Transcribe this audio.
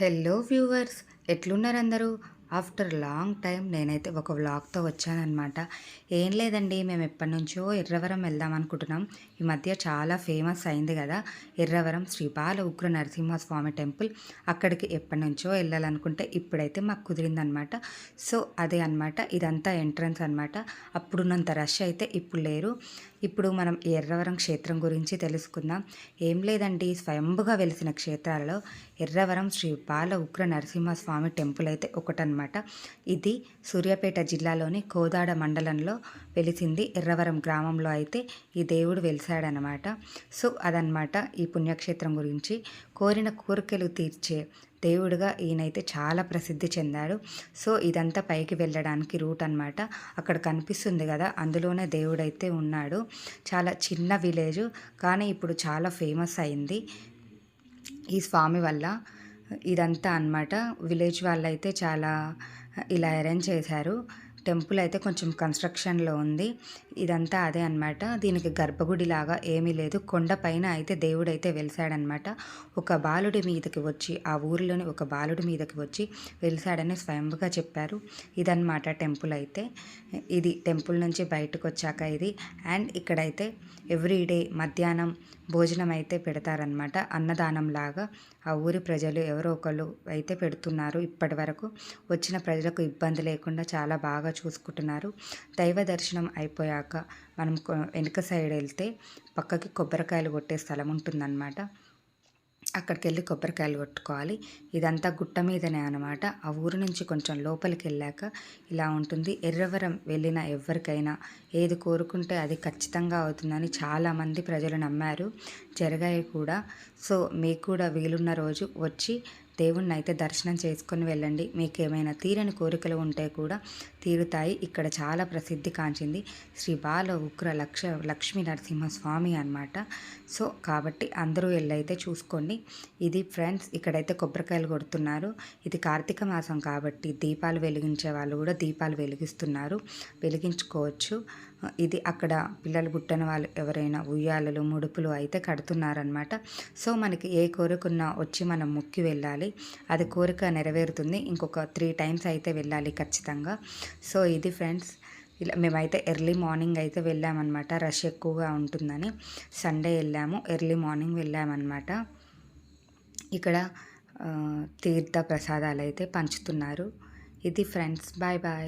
Hello viewers, ఎట్లున్నారు అందరూ? After long time నేనైతే ఒక వ్లాగ్తో వచ్చానన్నమాట. ఏం లేదండి, మేము ఎప్పటినుంచో ఎర్రవరం వెళ్దాం అనుకుంటున్నాం. ఈ మధ్య చాలా ఫేమస్ అయింది కదా ఎర్రవరం శ్రీ బాల ఉగ్ర నరసింహస్వామి టెంపుల్. అక్కడికి ఎప్పటినుంచో వెళ్ళాలనుకుంటే ఇప్పుడైతే మాకు కుదిరిందనమాట. సో అదే అనమాట, ఇదంతా ఎంట్రన్స్ అనమాట. అప్పుడున్నంత రష్ అయితే ఇప్పుడు లేరు. ఇప్పుడు మనం ఎర్రవరం క్షేత్రం గురించి తెలుసుకుందాం. ఏం లేదండి, స్వయంభుగా వెలిసిన క్షేత్రాలలో ఎర్రవరం శ్రీ బాల ఉగ్ర నరసింహస్వామి టెంపుల్ అయితే ఒకటనమాట. ఇది సూర్యాపేట జిల్లాలోని కోదాడ మండలంలో వెలిసింది. ఎర్రవరం గ్రామంలో అయితే ఈ దేవుడు వెలిసాడనమాట. సో అదనమాట ఈ పుణ్యక్షేత్రం గురించి. కోరిన కోరికలు తీర్చే దేవుడుగా ఈయనైతే చాలా ప్రసిద్ధి చెందాడు. సో ఇదంతా పైకి వెళ్ళడానికి రూట్ అనమాట. అక్కడ కనిపిస్తుంది కదా, అందులోనే దేవుడైతే ఉన్నాడు. చాలా చిన్న విలేజ్, కానీ ఇప్పుడు చాలా ఫేమస్ అయింది ఈ స్వామి వల్ల. ఇదంతా అన్నమాట. విలేజ్ వాళ్ళైతే చాలా ఇలా అరేంజ్ చేశారు. టెంపుల్ అయితే కొంచెం కన్స్ట్రక్షన్లో ఉంది. ఇదంతా అదే అనమాట. దీనికి గర్భగుడి లాగా ఏమీ లేదు. కొండపైన అయితే దేవుడైతే వెలిసాడనమాట. ఒక బాలుడి మీదకి వచ్చి, ఆ ఊరిలోని ఒక బాలుడి మీదకి వచ్చి వెలిసాడని స్వయంగా చెప్పారు. ఇదన్నమాట టెంపుల్ అయితే. ఇది టెంపుల్ నుంచి బయటకు వచ్చాక ఇది. అండ్ ఇక్కడైతే ఎవ్రీడే మధ్యాహ్నం భోజనం అయితే పెడతారనమాట, అన్నదానం లాగా. ఆ ఊరి ప్రజలు ఎవరో ఒకళ్ళు అయితే పెడుతున్నారు. ఇప్పటి వరకు వచ్చిన ప్రజలకు ఇబ్బంది లేకుండా చాలా బాగా చూసుకుంటున్నారు. దైవ దర్శనం అయిపోయాక మనం వెనుక సైడ్ వెళ్తే పక్కకి కొబ్బరికాయలు కొట్టే స్థలం ఉంటుందన్నమాట. అక్కడికి వెళ్ళి కొబ్బరికాయలు కొట్టుకోవాలి. ఇదంతా గుట్ట మీదనే అనమాట. ఆ ఊరు నుంచి కొంచెం లోపలికి వెళ్ళాక ఇలా ఉంటుంది. ఎర్రవరం వెళ్ళిన ఎవరికైనా ఏది కోరుకుంటే అది ఖచ్చితంగా అవుతుందని చాలామంది ప్రజలు నమ్మారు, జరిగాయి కూడా. సో మీకు కూడా వీలున్న రోజు వచ్చి దేవుణ్ణి అయితే దర్శనం చేసుకొని వెళ్ళండి. మీకు ఏమైనా తీరని కోరికలు ఉంటే కూడా తీరుతాయి. ఇక్కడ చాలా ప్రసిద్ధి కాంచింది శ్రీ బాల ఉగ్ర లక్ష్మీ నరసింహస్వామి అనమాట. సో కాబట్టి అందరూ వెళ్ళైతే చూసుకోండి. ఇది ఫ్రెండ్స్, ఇక్కడైతే కొబ్బరికాయలు కొడుతున్నారు. ఇది కార్తీక మాసం కాబట్టి దీపాలు వెలిగించే వాళ్ళు కూడా దీపాలు వెలిగిస్తున్నారు, వెలిగించుకోవచ్చు. ఇది అక్కడ పిల్లలు పుట్టిన వాళ్ళు ఎవరైనా ఉయ్యాలలు ముడుపులు అయితే కడుతున్నారనమాట. సో మనకి ఏ కోరికన్నా వచ్చి మనం మొక్కి వెళ్ళాలి, అది కోరిక నెరవేరుతుంది. ఇంకొక 3 టైమ్స్ అయితే వెళ్ళాలి ఖచ్చితంగా. సో ఇది ఫ్రెండ్స్, ఇలా మేమైతే ఎర్లీ మార్నింగ్ అయితే వెళ్ళామన్నమాట. రష్ ఎక్కువగా ఉంటుందని సండే వెళ్ళాము, ఎర్లీ మార్నింగ్ వెళ్ళామన్నమాట. ఇక్కడ తీర్థ ప్రసాదాలు అయితే పంచుతున్నారు. ఇది ఫ్రెండ్స్, బాయ్ బాయ్.